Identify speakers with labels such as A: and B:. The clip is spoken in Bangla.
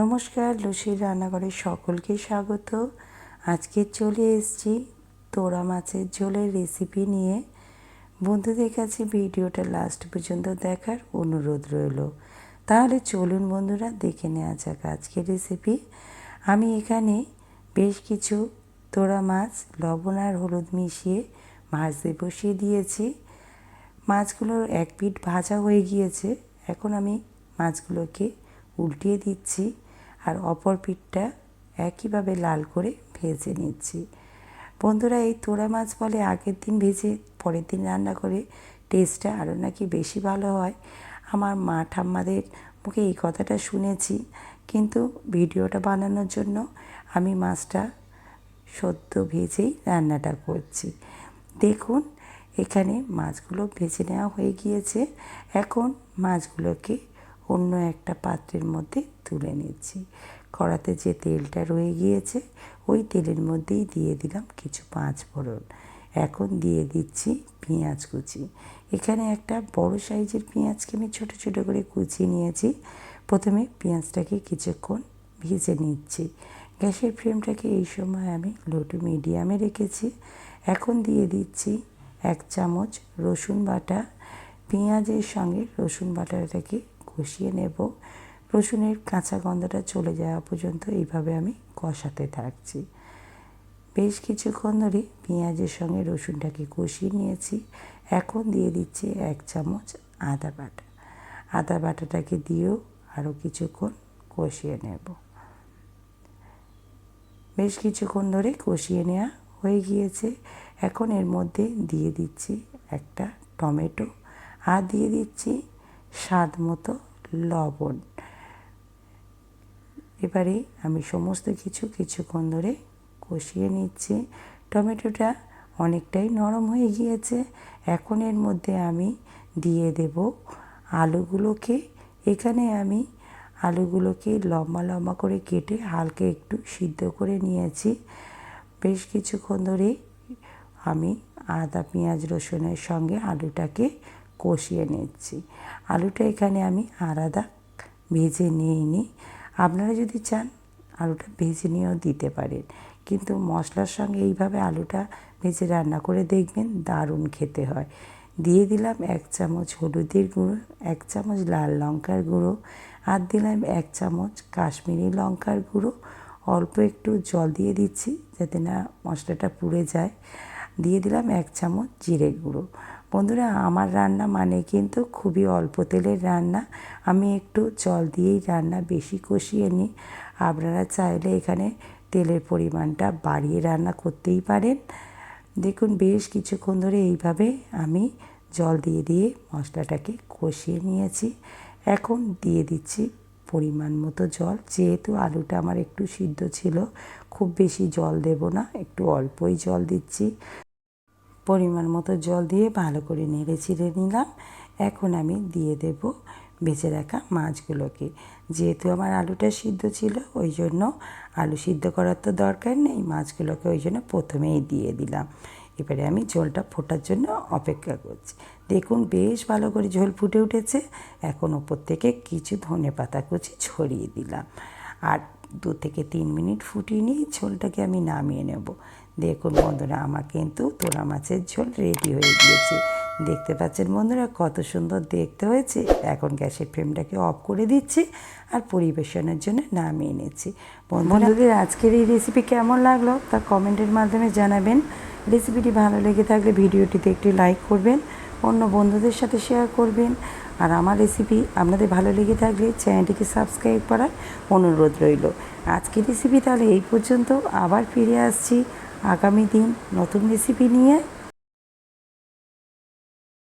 A: নমস্কার, লুসির রান্নাঘরে সকলকে স্বাগত। আজকে চলে এসেছি তোরা মাছের ঝোলের রেসিপি নিয়ে। বন্ধুদের কাছে ভিডিওটা লাস্ট পর্যন্ত দেখার অনুরোধ রইল। তাহলে চলুন বন্ধুরা, দেখে নেওয়া যাক আজকের রেসিপি। আমি এখানে বেশ কিছু তোরা মাছ লবণ আর হলুদ মিশিয়ে ভাজতে বসিয়ে দিয়েছি। মাছগুলোর এক পিঠ ভাজা হয়ে গিয়েছে। এখন আমি মাছগুলোকে উল্টিয়ে দিচ্ছি আর অপর পিঠটা একইভাবে লাল করে ভেজে নিচ্ছি। বন্ধুরা, এই তোরা মাছ বলে আগের দিন ভেজে পরের দিন রান্না করে টেস্টটা আরও নাকি বেশি ভালো হয়। আমার মা ঠাম্মাদের মুখে এই কথাটা শুনেছি, কিন্তু ভিডিওটা বানানোর জন্য আমি মাছটা সদ্য ভেজেই রান্নাটা করছি। দেখুন, এখানে মাছগুলো ভেজে নেওয়া হয়ে গিয়েছে। এখন মাছগুলোকে অন্য একটা পাত্রের মধ্যে তুলে নিচ্ছি। কড়াতে যে তেলটা রয়ে গিয়েছে ওই তেলের মধ্যেই দিয়ে দিলাম কিছু পাঁচ ফোড়ন। এখন দিয়ে দিচ্ছি পেঁয়াজ কুচি। এখানে একটা বড় সাইজের পেঁয়াজকে আমি ছোট ছোট করে কুচিয়ে নিয়েছি। প্রথমে পেঁয়াজটাকে কিছুক্ষণ ভেজে নিচ্ছি। গ্যাসের ফ্লেমটাকে এই সময় আমি লো টু মিডিয়ামে রেখেছি। এখন দিয়ে দিচ্ছি 1 চামচ রসুন বাটা। পেঁয়াজের সঙ্গে রসুন বাটাটাকে কষিয়ে নেব। রসুনের কাঁচা গন্ধটা চলে যাওয়া পর্যন্ত এইভাবে আমি কষাতে থাকছি। বেশ কিছুক্ষণ ধরে পেঁয়াজের সঙ্গে রসুনটাকে কষিয়ে নিয়েছি। এখন দিয়ে দিচ্ছি 1 চামচ আদা বাটা। আদা বাটাটাকে দিয়েও আরও কিছুক্ষণ কষিয়ে নেব। বেশ কিছুক্ষণ ধরে কষিয়ে নেওয়া হয়ে গিয়েছে। এখন এর মধ্যে দিয়ে দিচ্ছি একটা টমেটো আর দিয়ে দিচ্ছি স্বাদ মতো লবণ। এবারে আমি সমস্ত কিছুক্ষণ ধরে কষিয়ে নিচ্ছি। টমেটোটা অনেকটাই নরম হয়ে গিয়েছে। এখন এর মধ্যে আমি দিয়ে দেব আলুগুলোকে। এখানে আমি আলুগুলোকে লম্বা লম্বা করে কেটে হালকা একটু সিদ্ধ করে নিয়েছি। বেশ কিছুক্ষণ ধরে আমি আদা পেঁয়াজ রসুনের সঙ্গে আলুটাকে কষিয়ে নিচ্ছি। আলুটা এখানে আমি আলাদা ভেজে নিইনি। আপনারা যদি চান আলুটা ভেজে নিয়েও দিতে পারেন, কিন্তু মশলার সঙ্গে এইভাবে আলুটা ভেজে রান্না করে দেখবেন, দারুণ খেতে হয়। দিয়ে দিলাম 1 চামচ হলুদের গুঁড়ো, 1 চামচ লাল লঙ্কার গুঁড়ো, আর দিলাম 1 চামচ কাশ্মীরি লঙ্কার গুঁড়ো। অল্প একটু জল দিয়ে দিচ্ছি যাতে না মশলাটা পুড়ে যায়। দিয়ে দিলাম 1 চামচ জিরে গুঁড়ো। বন্ধুরা, আমার রান্না মানে কিন্তু খুবই অল্প তেলের রান্না। আমি একটু জল দিয়েই রান্না বেশি কষিয়ে নিই। আপনারা চাইলে এখানে তেলের পরিমাণটা বাড়িয়ে রান্না করতেই পারেন। দেখুন, বেশ কিছুক্ষণ ধরে এইভাবে আমি জল দিয়ে মশলাটাকে কষিয়ে নিয়েছি। এখন দিয়ে দিচ্ছি পরিমাণ মতো জল। যেহেতু আলুটা আমার একটু সিদ্ধ ছিল, খুব বেশি জল দেব না, একটু অল্পই জল দিচ্ছি। পরিমাণ মতো জল দিয়ে ভালো করে নেড়ে চিড়ে নিলাম। এখন আমি দিয়ে দেব ভেজে রাখা মাছগুলোকে। যেহেতু আমার আলুটা সিদ্ধ ছিল, ওই জন্য আলু সিদ্ধ করার তো দরকার নেই, মাছগুলোকে ওই জন্য প্রথমেই দিয়ে দিলাম। এবারে আমি ঝোলটা ফোটার জন্য অপেক্ষা করছি। দেখুন, বেশ ভালো করে ঝোল ফুটে উঠেছে। এখন ওপর থেকে কিছু ধনেপাতা কুচি ছড়িয়ে দিলাম আর 2 থেকে 3 মিনিট ফুটিয়ে নিয়ে ঝোলটাকে আমি নামিয়ে নেব। দেখুন বন্ধুরা, আমার কিন্তু তোরা মাছের ঝোল রেডি হয়ে গিয়েছে। দেখতে পাচ্ছেন বন্ধুরা কত সুন্দর দেখতে হয়েছে। এখন গ্যাসের ফ্লেমটাকে অফ করে দিচ্ছি আর পরিবেশনের জন্য নামিয়ে নিচ্ছি। বন্ধুদের আজকের এই রেসিপি কেমন লাগলো তা কমেন্টের মাধ্যমে জানাবেন। রেসিপিটি ভালো লেগে থাকলে ভিডিওটিতে একটি লাইক করবেন, অন্য বন্ধুদের সাথে শেয়ার করবেন। আর আমার রেসিপি আপনাদের ভালো লেগে থাকলে চ্যানেলটিকে সাবস্ক্রাইব করার অনুরোধ রইল। আজকের রেসিপি তাহলে এই পর্যন্ত। আবার ফিরে আসছি আগামী দিন নতুন রেসিপি নিয়ে।